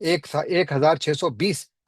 1620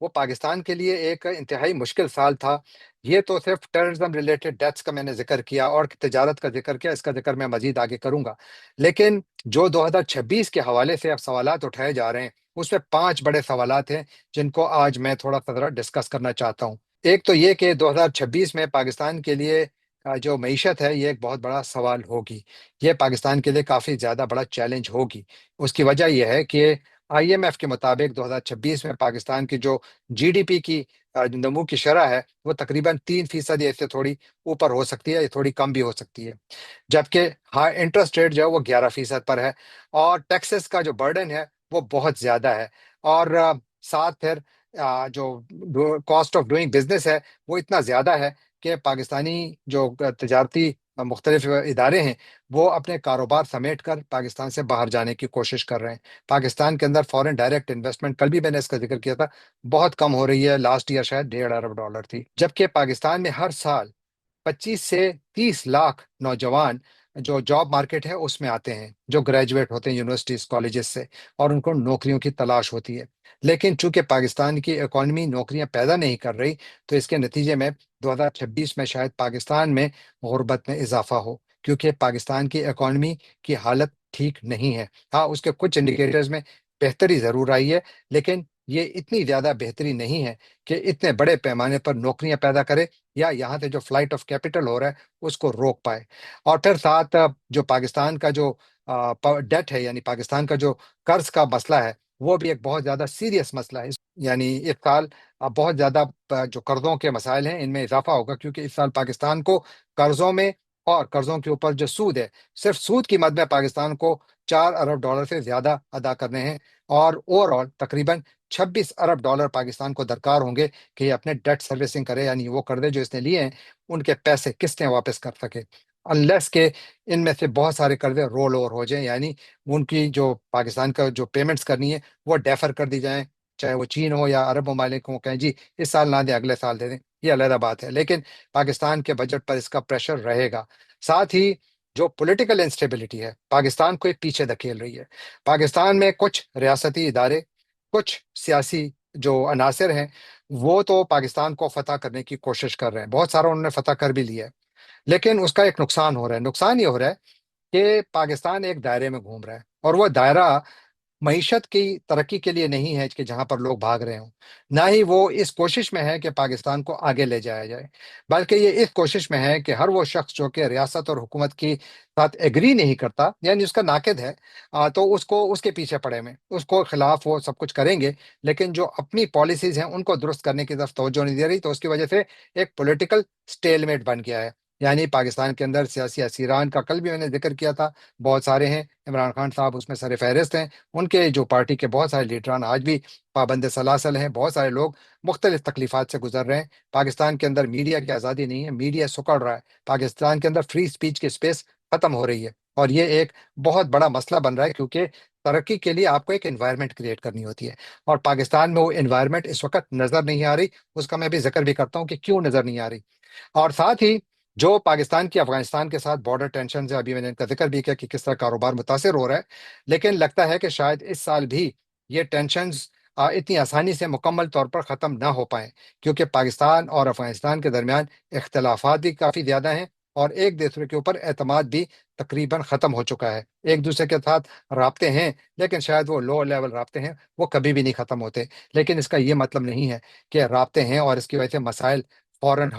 وہ پاکستان کے لیے ایک انتہائی مشکل سال تھا۔ یہ تو صرف ٹیررزم ریلیٹڈ ڈیتھس کا میں نے ذکر کیا اور تجارت کا ذکر کیا، اس کا ذکر میں مزید آگے کروں گا۔ لیکن جو 2026 کے حوالے سے اب سوالات اٹھائے جا رہے ہیں، اس میں 5 بڑے سوالات ہیں جن کو آج میں تھوڑا سا ذرا ڈسکس کرنا چاہتا ہوں۔ ایک تو یہ کہ 2026 میں پاکستان کے لیے جو معیشت ہے یہ ایک بہت بڑا سوال ہوگی۔ یہ پاکستان کے لیے کافی زیادہ بڑا چیلنج ہوگی۔ اس کی وجہ یہ ہے کہ IMF کے مطابق 2026 میں پاکستان کی جو GDP کی نمو کی شرح ہے وہ تقریباً 3% یا اس سے تھوڑی اوپر ہو سکتی ہے، یا تھوڑی کم بھی ہو سکتی ہے، جبکہ ہائی انٹرسٹ ریٹ جو ہے وہ 11% پر ہے، اور ٹیکسز کا جو برڈن ہے وہ بہت زیادہ ہے، اور ساتھ پھر جو کاسٹ آف ڈوئنگ بزنس ہے وہ اتنا زیادہ ہے کہ پاکستانی جو تجارتی مختلف ادارے ہیں وہ اپنے کاروبار سمیٹ کر پاکستان سے باہر جانے کی کوشش کر رہے ہیں۔ پاکستان کے اندر فورن ڈائریکٹ انویسٹمنٹ، کل بھی میں نے اس کا ذکر کیا تھا، بہت کم ہو رہی ہے۔ لاسٹ ایئر شاید $1.5 ارب تھی، جبکہ پاکستان میں ہر سال 25 سے 30 لاکھ نوجوان جو جاب مارکیٹ ہے اس میں آتے ہیں، جو گریجویٹ ہوتے ہیں یونیورسٹیز کالجز سے، اور ان کو نوکریوں کی تلاش ہوتی ہے۔ لیکن چونکہ پاکستان کی اکانومی نوکریاں پیدا نہیں کر رہی، تو اس کے نتیجے میں 2026 میں شاید پاکستان میں غربت میں اضافہ ہو، کیونکہ پاکستان کی اکانومی کی حالت ٹھیک نہیں ہے۔ ہاں، اس کے کچھ انڈیکیٹرز میں بہتری ضرور آئی ہے، لیکن یہ اتنی زیادہ بہتری نہیں ہے کہ اتنے بڑے پیمانے پر نوکریاں پیدا کرے، یا یہاں سے جو فلائٹ آف کیپٹل ہو رہا ہے اس کو روک پائے۔ اور پھر ساتھ جو پاکستان کا جو ڈیٹ ہے، یعنی پاکستان کا جو قرض کا مسئلہ ہے، وہ بھی ایک بہت زیادہ سیریس مسئلہ ہے۔ یعنی اس سال بہت زیادہ جو قرضوں کے مسائل ہیں ان میں اضافہ ہوگا، کیونکہ اس سال پاکستان کو قرضوں میں اور قرضوں کے اوپر جو سود ہے، صرف سود کی مد میں پاکستان کو $4 ارب سے زیادہ ادا کرنے ہیں، اور اوور آل تقریباً $26 ارب پاکستان کو درکار ہوں گے کہ یہ اپنے ڈیٹ سروسنگ کرے، یعنی وہ قرضے جو اس نے لیے ہیں ان کے پیسے قسطیں واپس کر سکے، انلیس کہ ان میں سے بہت سارے قرضے رول اوور ہو جائیں، یعنی ان کی جو پاکستان کا جو پیمنٹس کرنی ہے وہ ڈیفر کر دی جائیں، چاہے وہ چین ہو یا عرب ممالک ہوں، کہیں جی اس سال نہ دیں اگلے سال دے دیں، یہ علیحدہ بات ہے، لیکن پاکستان کے بجٹ پر اس کا پریشر رہے گا۔ ساتھ ہی جو پولیٹیکل انسٹیبلٹی ہے پاکستان کو ایک پیچھے دھکیل رہی ہے۔ پاکستان میں کچھ ریاستی ادارے، کچھ سیاسی جو عناصر ہیں، وہ تو پاکستان کو فتح کرنے کی کوشش کر رہے ہیں، بہت سارا انہوں نے فتح کر بھی لیا ہے، لیکن اس کا ایک نقصان ہو رہا ہے۔ نقصان یہ ہو رہا ہے کہ پاکستان ایک دائرے میں گھوم رہا ہے، اور وہ دائرہ معیشت کی ترقی کے لیے نہیں ہے کہ جہاں پر لوگ بھاگ رہے ہوں، نہ ہی وہ اس کوشش میں ہے کہ پاکستان کو آگے لے جایا جائے، بلکہ یہ اس کوشش میں ہے کہ ہر وہ شخص جو کہ ریاست اور حکومت کی ساتھ ایگری نہیں کرتا، یعنی اس کا ناقد ہے، تو اس کو اس کے پیچھے پڑے میں اس کو خلاف وہ سب کچھ کریں گے، لیکن جو اپنی پالیسیز ہیں ان کو درست کرنے کی طرف توجہ نہیں دے رہی، تو اس کی وجہ سے ایک پولیٹیکل سٹیل میٹ بن گیا ہے۔ یعنی پاکستان کے اندر سیاسی اسیران کا کل بھی میں نے ذکر کیا تھا، بہت سارے ہیں، عمران خان صاحب اس میں سر فہرست ہیں، ان کے جو پارٹی کے بہت سارے لیڈران آج بھی پابند سلاسل ہیں، بہت سارے لوگ مختلف تکلیفات سے گزر رہے ہیں۔ پاکستان کے اندر میڈیا کی آزادی نہیں ہے، میڈیا سکڑ رہا ہے، پاکستان کے اندر فری سپیچ کی اسپیس ختم ہو رہی ہے، اور یہ ایک بہت بڑا مسئلہ بن رہا ہے، کیونکہ ترقی کے لیے آپ کو ایک انوائرمنٹ کریٹ کرنی ہوتی ہے، اور پاکستان میں وہ انوائرمنٹ اس وقت نظر نہیں آ رہی۔ اس کا میں بھی ذکر بھی کرتا ہوں کہ کیوں نظر نہیں آ رہی۔ اور ساتھ ہی جو پاکستان کی افغانستان کے ساتھ بارڈر ٹینشن ہے، ابھی میں نے ان کا ذکر بھی کیا کہ کس طرح کاروبار متاثر ہو رہا ہے، لیکن لگتا ہے کہ شاید اس سال بھی یہ ٹینشنز اتنی آسانی سے مکمل طور پر ختم نہ ہو پائیں، کیونکہ پاکستان اور افغانستان کے درمیان اختلافات بھی کافی زیادہ ہیں، اور ایک دوسرے کے اوپر اعتماد بھی تقریباً ختم ہو چکا ہے۔ ایک دوسرے کے ساتھ رابطے ہیں، لیکن شاید وہ لو لیول رابطے ہیں، وہ کبھی بھی نہیں ختم ہوتے، لیکن اس کا یہ مطلب نہیں ہے کہ رابطے ہیں اور اس کی وجہ سے مسائل فوراً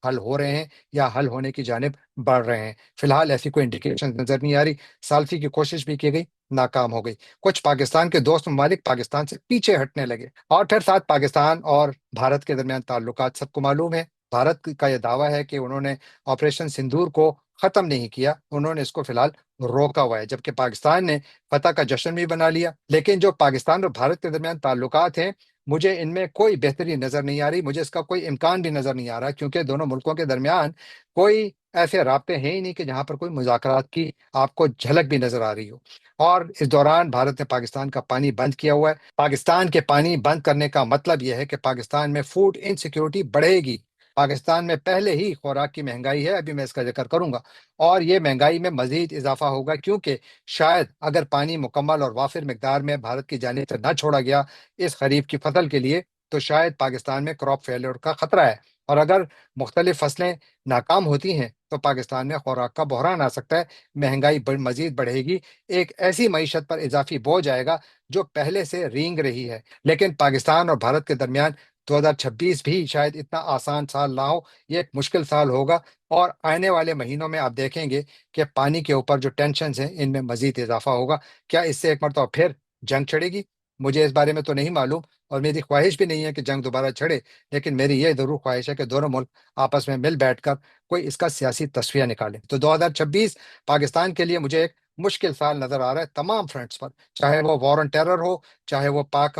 حل ہو رہے ہیں یا حل ہونے کی جانب بڑھ رہے ہیں۔ فی الحال ایسی کوئی انڈیکیشن نظر نہیں آ رہی۔ ثالثی کی کوشش بھی کی گئی، ناکام ہو گئی، کچھ پاکستان کے دوست ممالک پاکستان سے پیچھے ہٹنے لگے، اور پھر ساتھ پاکستان اور بھارت کے درمیان تعلقات سب کو معلوم ہے۔ بھارت کا یہ دعویٰ ہے کہ انہوں نے آپریشن سندور کو ختم نہیں کیا، انہوں نے اس کو فی الحال روکا ہوا ہے، جبکہ پاکستان نے فتح کا جشن بھی بنا لیا۔ لیکن جو پاکستان اور بھارت کے درمیان تعلقات ہیں، مجھے ان میں کوئی بہتری نظر نہیں آ رہی، مجھے اس کا کوئی امکان بھی نظر نہیں آ رہا، کیونکہ دونوں ملکوں کے درمیان کوئی ایسے رابطے ہیں ہی نہیں کہ جہاں پر کوئی مذاکرات کی آپ کو جھلک بھی نظر آ رہی ہو۔ اور اس دوران بھارت نے پاکستان کا پانی بند کیا ہوا ہے۔ پاکستان کے پانی بند کرنے کا مطلب یہ ہے کہ پاکستان میں فوڈ انسیکیورٹی بڑھے گی۔ پاکستان میں پہلے ہی خوراک کی مہنگائی ہے، ابھی میں اس کا ذکر کروں گا، اور یہ مہنگائی میں مزید اضافہ ہوگا، کیونکہ شاید اگر پانی مکمل اور وافر مقدار میں بھارت کی جانب سے نہ چھوڑا گیا اس خریف کی فصل کے لیے، تو شاید پاکستان میں کراپ فیلور کا خطرہ ہے، اور اگر مختلف فصلیں ناکام ہوتی ہیں تو پاکستان میں خوراک کا بحران آ سکتا ہے، مہنگائی مزید بڑھے گی، ایک ایسی معیشت پر اضافی بوجھ آئے گا جو پہلے سے رینگ رہی ہے۔ لیکن پاکستان اور بھارت کے درمیان 2026 بھی شاید اتنا آسان سال نہ ہو، یہ ایک مشکل سال ہوگا، اور آنے والے مہینوں میں آپ دیکھیں گے کہ پانی کے اوپر جو ٹینشنز ہیں ان میں مزید اضافہ ہوگا۔ کیا اس سے ایک مرتبہ پھر جنگ چھڑے گی؟ مجھے اس بارے میں تو نہیں معلوم، اور میری خواہش بھی نہیں ہے کہ جنگ دوبارہ چھڑے، لیکن میری یہ ضرور خواہش ہے کہ دونوں ملک آپس میں مل بیٹھ کر کوئی اس کا سیاسی تصفیہ نکالے۔ تو 2026 پاکستان کے لیے مجھے ایک مشکل سال نظر آ رہا ہے تمام فرنٹس پر، چاہے وہ وار آن ٹیرر ہو، چاہے وہ پاک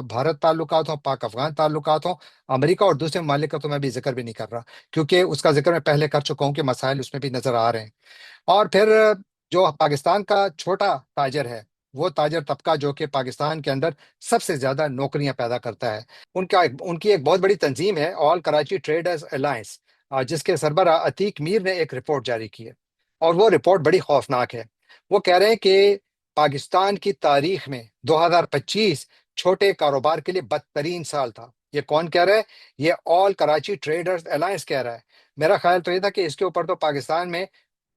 بھارت تعلقات ہوں، پاک افغان تعلقات ہوں، امریکہ اور دوسرے ممالک کا تو میں بھی ذکر بھی نہیں کر رہا، کیونکہ اس کا ذکر میں پہلے کر چکا ہوں کہ مسائل اس میں بھی نظر آ رہے ہیں۔ اور پھر جو پاکستان کا چھوٹا تاجر ہے، وہ تاجر طبقہ جو کہ پاکستان کے اندر سب سے زیادہ نوکریاں پیدا کرتا ہے، ان کی ایک بہت بڑی تنظیم ہے آل کراچی ٹریڈرز الائنس، جس کے سربراہ عتیق میر نے ایک رپورٹ جاری کی ہے، اور وہ رپورٹ بڑی خوفناک ہے۔ وہ کہہ رہے ہیں کہ پاکستان کی تاریخ میں 2025 چھوٹے کاروبار کے لیے بدترین سال تھا۔ یہ کون کہہ رہا ہے؟ یہ آل کراچی ٹریڈرز الائنس کہہ رہا ہے۔ میرا خیال تو یہ تھا کہ اس کے اوپر تو پاکستان میں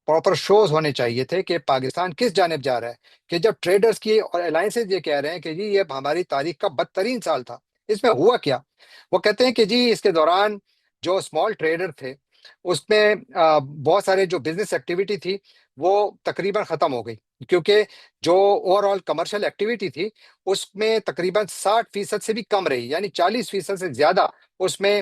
پراپر شوز ہونے چاہیے تھے کہ پاکستان کس جانب جا رہا ہے، کہ جب ٹریڈرز کی اور الائنسز یہ کہہ رہے ہیں کہ جی یہ ہماری تاریخ کا بدترین سال تھا، اس میں ہوا کیا؟ وہ کہتے ہیں کہ جی اس کے دوران جو اسمال ٹریڈر تھے، اس میں بہت سارے جو بزنس ایکٹیویٹی تھی وہ تقریباً ختم ہو گئی، کیونکہ جو اوور آل کمرشل ایکٹیویٹی تھی اس میں تقریباً 60% سے بھی کم رہی، یعنی 40% سے زیادہ اس میں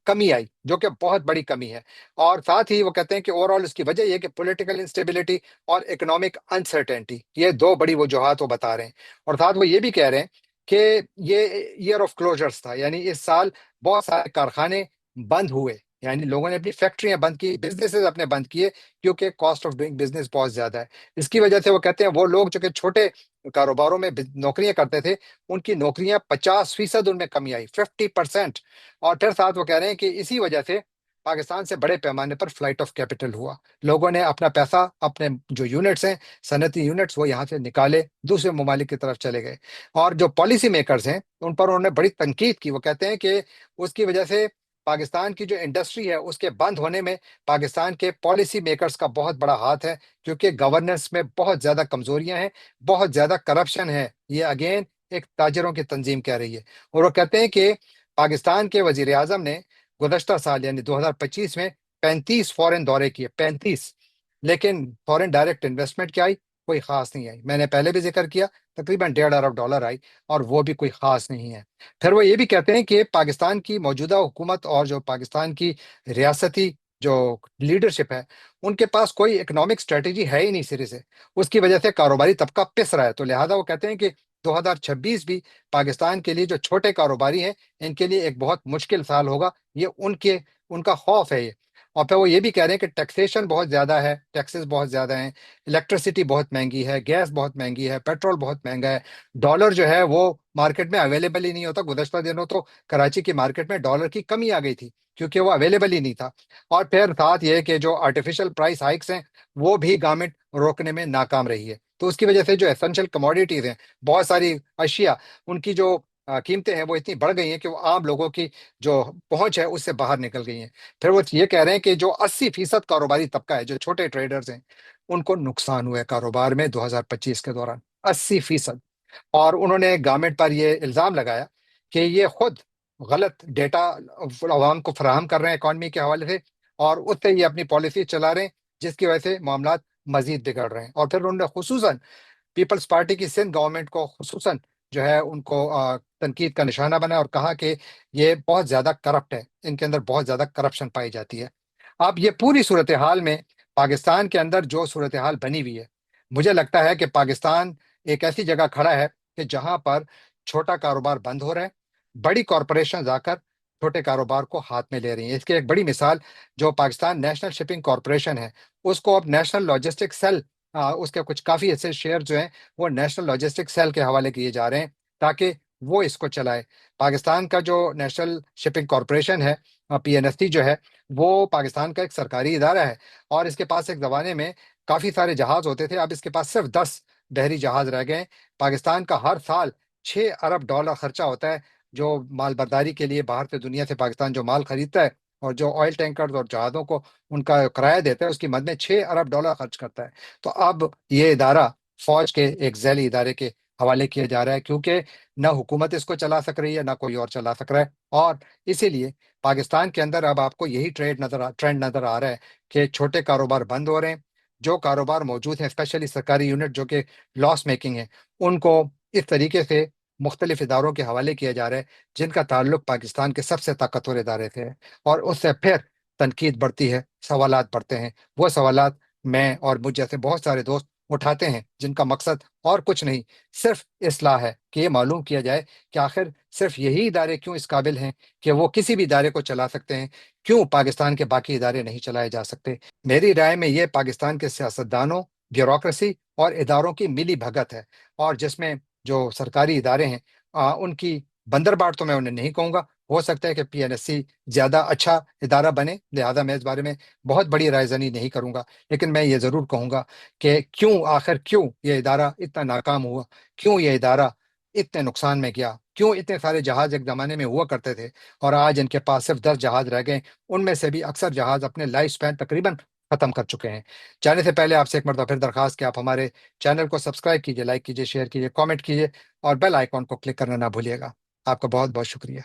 کمی آئی، جو کہ بہت بڑی کمی ہے۔ اور ساتھ ہی وہ کہتے ہیں کہ اوور آل اس کی وجہ یہ ہے کہ پولیٹیکل انسٹیبلٹی اور اکنامک انسرٹینٹی، یہ دو بڑی وجوہات وہ بتا رہے ہیں۔ اور ساتھ وہ یہ بھی کہہ رہے ہیں کہ یہ ایئر آف کلوجرز تھا، یعنی اس سال بہت سارے کارخانے بند ہوئے، یعنی لوگوں نے اپنی فیکٹریاں بند کی، بزنسز اپنے بند کیے، کیونکہ کاسٹ آف ڈوئنگ بزنس بہت زیادہ ہے۔ اس کی وجہ سے وہ کہتے ہیں وہ لوگ جو کہ چھوٹے کاروباروں میں نوکریاں کرتے تھے، ان کی نوکریاں 50% ان میں کمی آئی، 50%۔ اور پھر ساتھ وہ کہہ رہے ہیں کہ اسی وجہ سے پاکستان سے بڑے پیمانے پر فلائٹ آف کیپٹل ہوا، لوگوں نے اپنا پیسہ، اپنے جو یونٹس ہیں، صنعتی یونٹس، وہ یہاں سے نکالے، دوسرے ممالک کی طرف چلے گئے۔ اور جو پالیسی میکرز ہیں ان پر انہوں نے بڑی تنقید کی، وہ کہتے ہیں کہ اس کی وجہ سے پاکستان کی جو انڈسٹری ہے اس کے بند ہونے میں پاکستان کے پالیسی میکرز کا بہت بڑا ہاتھ ہے، کیونکہ گورننس میں بہت زیادہ کمزوریاں ہیں، بہت زیادہ کرپشن ہے، یہ اگین ایک تاجروں کی تنظیم کہہ رہی ہے۔ اور وہ کہتے ہیں کہ پاکستان کے وزیر اعظم نے گزشتہ سال یعنی 2025 میں 35 فورن دورے کیے، 35، لیکن فورن ڈائریکٹ انویسٹمنٹ کیا آئی؟ کوئی خاص نہیں آئی۔ میں نے پہلے بھی ذکر کیا، تقریباً 1.5 ارب ڈالر آئی، اور وہ بھی کوئی خاص نہیں ہے۔ پھر وہ یہ بھی کہتے ہیں کہ پاکستان کی موجودہ حکومت اور جو پاکستان کی ریاستی جو لیڈرشپ ہے، ان کے پاس کوئی اکنامک اسٹریٹجی ہے ہی نہیں سرے سے، اس کی وجہ سے کاروباری طبقہ پس رہا ہے۔ تو لہٰذا وہ کہتے ہیں کہ 2026 بھی پاکستان کے لیے جو چھوٹے کاروباری ہیں ان کے لیے ایک بہت مشکل سال ہوگا، یہ ان کا خوف ہے یہ۔ اور پھر وہ یہ بھی کہہ رہے ہیں کہ ٹیکسیشن بہت زیادہ ہے، ٹیکسز بہت زیادہ ہیں، الیکٹریسٹی بہت مہنگی ہے، گیس بہت مہنگی ہے، پیٹرول بہت مہنگا ہے، ڈالر جو ہے وہ مارکیٹ میں اویلیبل ہی نہیں ہوتا۔ گزشتہ دنوں تو کراچی کی مارکیٹ میں ڈالر کی کمی آ گئی تھی، کیونکہ وہ اویلیبل ہی نہیں تھا۔ اور پھر ساتھ یہ کہ جو آرٹیفیشل پرائس ہائکس ہیں وہ بھی گورنمنٹ روکنے میں ناکام رہی ہے، تو اس کی وجہ سے جو ایسنشل کموڈیٹیز ہیں، بہت ساری اشیاء، ان کی جو قیمتیں ہیں وہ اتنی بڑھ گئی ہیں کہ وہ عام لوگوں کی جو پہنچ ہے اس سے باہر نکل گئی ہیں۔ پھر وہ یہ کہہ رہے ہیں کہ جو 80% کاروباری طبقہ ہے، جو چھوٹے ٹریڈرز ہیں، ان کو نقصان ہوا ہے کاروبار میں 2025 کے دوران، 80%۔ اور انہوں نے گورنمنٹ پر یہ الزام لگایا کہ یہ خود غلط ڈیٹا عوام کو فراہم کر رہے ہیں اکانومی کے حوالے سے، اور اس سے یہ اپنی پالیسی چلا رہے ہیں، جس کی وجہ سے معاملات مزید بگڑ رہے ہیں۔ اور پھر انہوں نے خصوصاً پیپلز پارٹی کی سندھ گورنمنٹ کو خصوصاً جو ہے ان کو تنقید کا نشانہ بنا، اور کہا کہ یہ بہت زیادہ کرپٹ ہے، ان کے اندر بہت زیادہ کرپشن پائی جاتی ہے۔ اب یہ پوری صورتحال میں پاکستان کے اندر جو صورتحال بنی ہوئی ہے، مجھے لگتا ہے کہ پاکستان ایک ایسی جگہ کھڑا ہے کہ جہاں پر چھوٹا کاروبار بند ہو رہا ہے، بڑی کارپوریشنز آ کر چھوٹے کاروبار کو ہاتھ میں لے رہی ہیں۔ اس کی ایک بڑی مثال جو پاکستان نیشنل شپنگ کارپوریشن ہے، اس کو اب نیشنل لاجسٹک سیل، اس کے کچھ کافی ایسے شیئر جو ہیں وہ نیشنل لاجسٹک سیل کے حوالے کیے جا رہے ہیں تاکہ وہ اس کو چلائے۔ پاکستان کا جو نیشنل شپنگ کارپوریشن ہے، PNST جو ہے، وہ پاکستان کا ایک سرکاری ادارہ ہے، اور اس کے پاس ایک زمانے میں کافی سارے جہاز ہوتے تھے، اب اس کے پاس صرف 10 بحری جہاز رہ گئے ہیں۔ پاکستان کا ہر سال 6 ارب ڈالر خرچہ ہوتا ہے جو مال برداری کے لیے باہر سے دنیا سے پاکستان جو مال خریدتا ہے اور جو آئل ٹینکرز اور جہازوں کو ان کا کرایہ دیتا ہے، اس کی مد میں $6 ارب خرچ کرتا ہے۔ تو اب یہ ادارہ فوج کے ایک ذیلی ادارے کے حوالے کیا جا رہا ہے، کیونکہ نہ حکومت اس کو چلا سک رہی ہے، نہ کوئی اور چلا سک رہا ہے۔ اور اسی لیے پاکستان کے اندر اب آپ کو یہی ٹرینڈ نظر آ رہا ہے کہ چھوٹے کاروبار بند ہو رہے ہیں۔ جو کاروبار موجود ہیں، اسپیشلی سرکاری یونٹ جو کہ لاس میکنگ ہے، ان کو اس طریقے سے مختلف اداروں کے حوالے کیا جا رہا ہے جن کا تعلق پاکستان کے سب سے طاقتور ادارے سے ہے، اور اس سے پھر تنقید بڑھتی ہے، سوالات بڑھتے ہیں۔ وہ سوالات میں اور مجھ جیسے بہت سارے دوست اٹھاتے ہیں، جن کا مقصد اور کچھ نہیں، صرف اصلاح ہے، کہ یہ معلوم کیا جائے کہ آخر صرف یہی ادارے کیوں اس قابل ہیں کہ وہ کسی بھی ادارے کو چلا سکتے ہیں، کیوں پاکستان کے باقی ادارے نہیں چلائے جا سکتے۔ میری رائے میں یہ پاکستان کے سیاستدانوں، بیوروکریسی اور اداروں کی ملی بھگت ہے، اور جس میں جو سرکاری ادارے ہیں ان کی بندرباٹ تو میں انہیں نہیں کہوں گا۔ ہو سکتا ہے کہ پی این ایس سی زیادہ اچھا ادارہ بنے، لہذا میں اس بارے میں بہت بڑی رائے زنی نہیں کروں گا، لیکن میں یہ ضرور کہوں گا کہ کیوں یہ ادارہ اتنا ناکام ہوا، کیوں یہ ادارہ اتنے نقصان میں گیا، کیوں اتنے سارے جہاز ایک زمانے میں ہوا کرتے تھے اور آج ان کے پاس صرف 10 جہاز رہ گئے، ان میں سے بھی اکثر جہاز اپنے لائف سپین تقریباً ختم کر چکے ہیں۔ جانے سے پہلے آپ سے ایک مرتبہ پھر درخواست کہ آپ ہمارے چینل کو سبسکرائب کیجیے، لائک کیجیے، شیئر کیجیے، کامنٹ کیجیے، اور بیل آئیکن کو کلک کرنا نہ بھولیے گا۔ آپ کا بہت بہت شکریہ۔